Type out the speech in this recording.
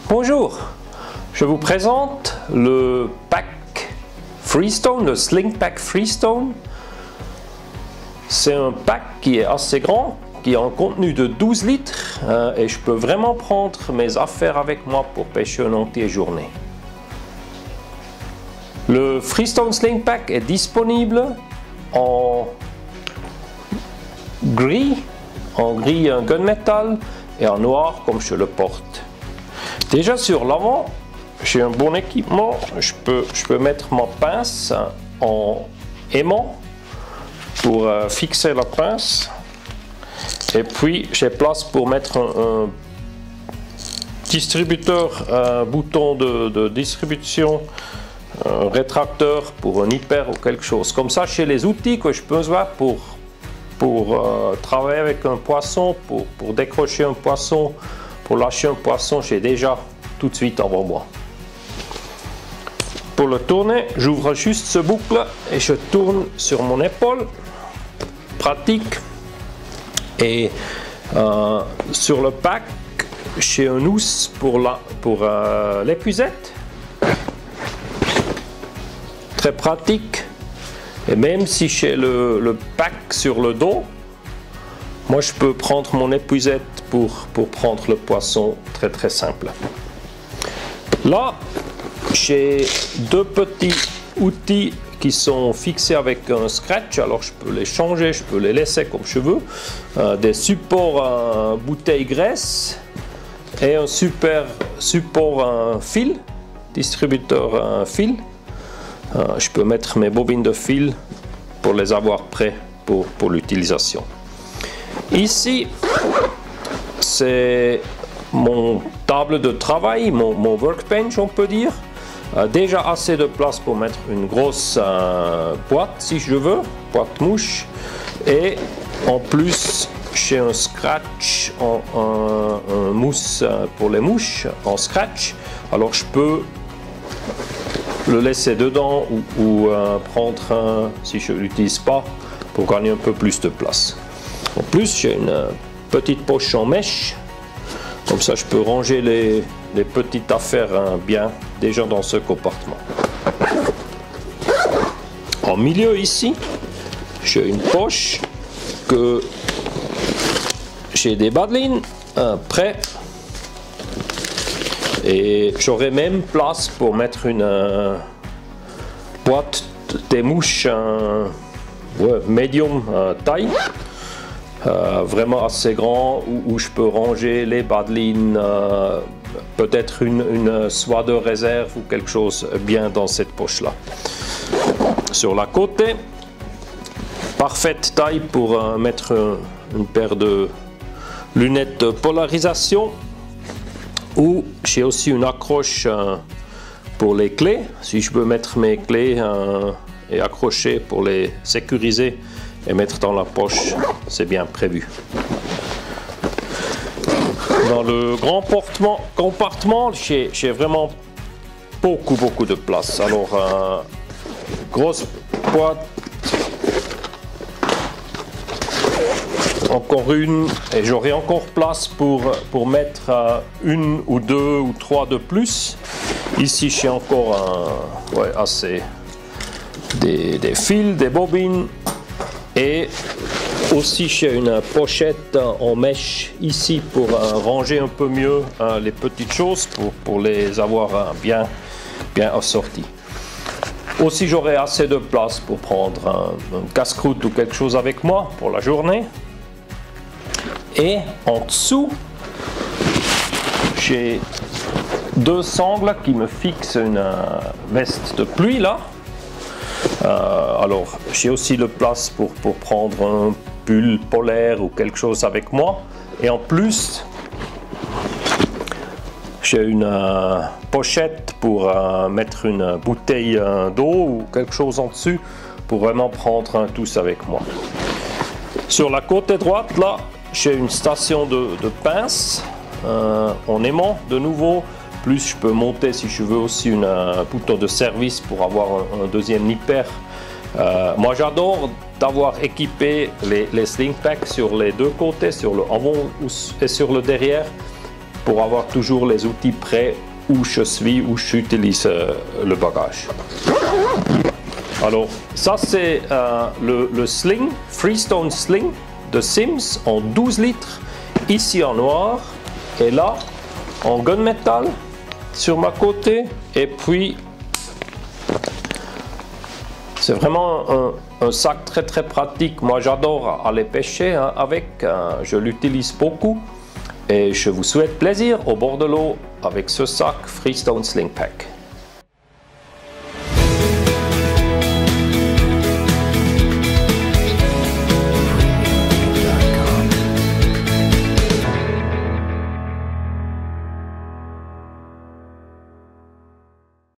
Bonjour, je vous présente le pack Freestone, le Sling Pack Freestone. C'est un pack qui est assez grand, qui a un contenu de 12 litres et je peux vraiment prendre mes affaires avec moi pour pêcher une entière journée. Le Freestone Sling Pack est disponible en gris gunmetal et en noir comme je le porte. Déjà sur l'avant, j'ai un bon équipement, je peux mettre ma pince en aimant pour fixer la pince, et puis j'ai place pour mettre un distributeur, un bouton de distribution, un rétracteur pour un hyper ou quelque chose comme ça. Chez les outils que je peux besoin pour travailler avec un poisson, pour décrocher un poisson, pour lâcher un poisson, j'ai déjà tout de suite avant moi. Pour le tourner, j'ouvre juste ce boucle et je tourne sur mon épaule. Pratique. Et sur le pack, j'ai un housse pour l'épuisette. Très pratique. Et même si j'ai le pack sur le dos, moi je peux prendre mon épuisette pour prendre le poisson, très simple. Là, j'ai deux petits outils qui sont fixés avec un scratch, alors je peux les changer, je peux les laisser comme je veux. Des supports bouteille graisse et un super support fil, distributeur fil. Je peux mettre mes bobines de fil pour les avoir prêts pour l'utilisation. Ici, c'est mon table de travail, mon workbench on peut dire. Déjà assez de place pour mettre une grosse boîte si je veux, boîte mouche. Et en plus, j'ai un scratch, un mousse pour les mouches en scratch. Alors je peux le laisser dedans ou prendre un si je ne l'utilise pas pour gagner un peu plus de place. En plus, j'ai une petite poche en mèche, comme ça je peux ranger les petites affaires bien déjà dans ce compartiment. En milieu ici, j'ai une poche que j'ai des badlines prêts. Et j'aurai même place pour mettre une boîte des mouches médium taille, vraiment assez grand, où je peux ranger les badlines, peut-être une soie de réserve ou quelque chose bien dans cette poche là. Sur la côté, parfaite taille pour mettre une paire de lunettes de polarisation. Ou j'ai aussi une accroche pour les clés, si je veux mettre mes clés et accrocher pour les sécuriser et mettre dans la poche, c'est bien prévu. Dans le grand compartiment, j'ai vraiment beaucoup de place. Alors, grosse boîte, encore une, et j'aurai encore place pour mettre une ou deux ou trois de plus. Ici j'ai encore assez des fils, des bobines, et aussi j'ai une pochette en mèche ici pour ranger un peu mieux les petites choses, pour les avoir bien assorties. Aussi j'aurai assez de place pour prendre un casse-croûte ou quelque chose avec moi pour la journée. Et en dessous, j'ai deux sangles qui me fixent une veste de pluie là. Alors j'ai aussi la place pour prendre un pull polaire ou quelque chose avec moi. Et en plus, j'ai une pochette pour mettre une bouteille d'eau ou quelque chose en dessus pour vraiment prendre tous avec moi. Sur la côté droite là, j'ai une station de pince en aimant de nouveau. Plus je peux monter si je veux aussi un bouton de service pour avoir un deuxième hyper. Moi j'adore d'avoir équipé les sling packs sur les deux côtés, sur le avant et sur le derrière. pour avoir toujours les outils prêts où je suis, où j'utilise le bagage. Alors ça c'est le sling, Freestone Sling de Sims en 12 litres, ici en noir et là en gunmetal sur ma côté, et puis c'est vraiment un sac très très pratique. Moi j'adore aller pêcher avec, je l'utilise beaucoup et je vous souhaite plaisir au bord de l'eau avec ce sac Freestone Sling Pack.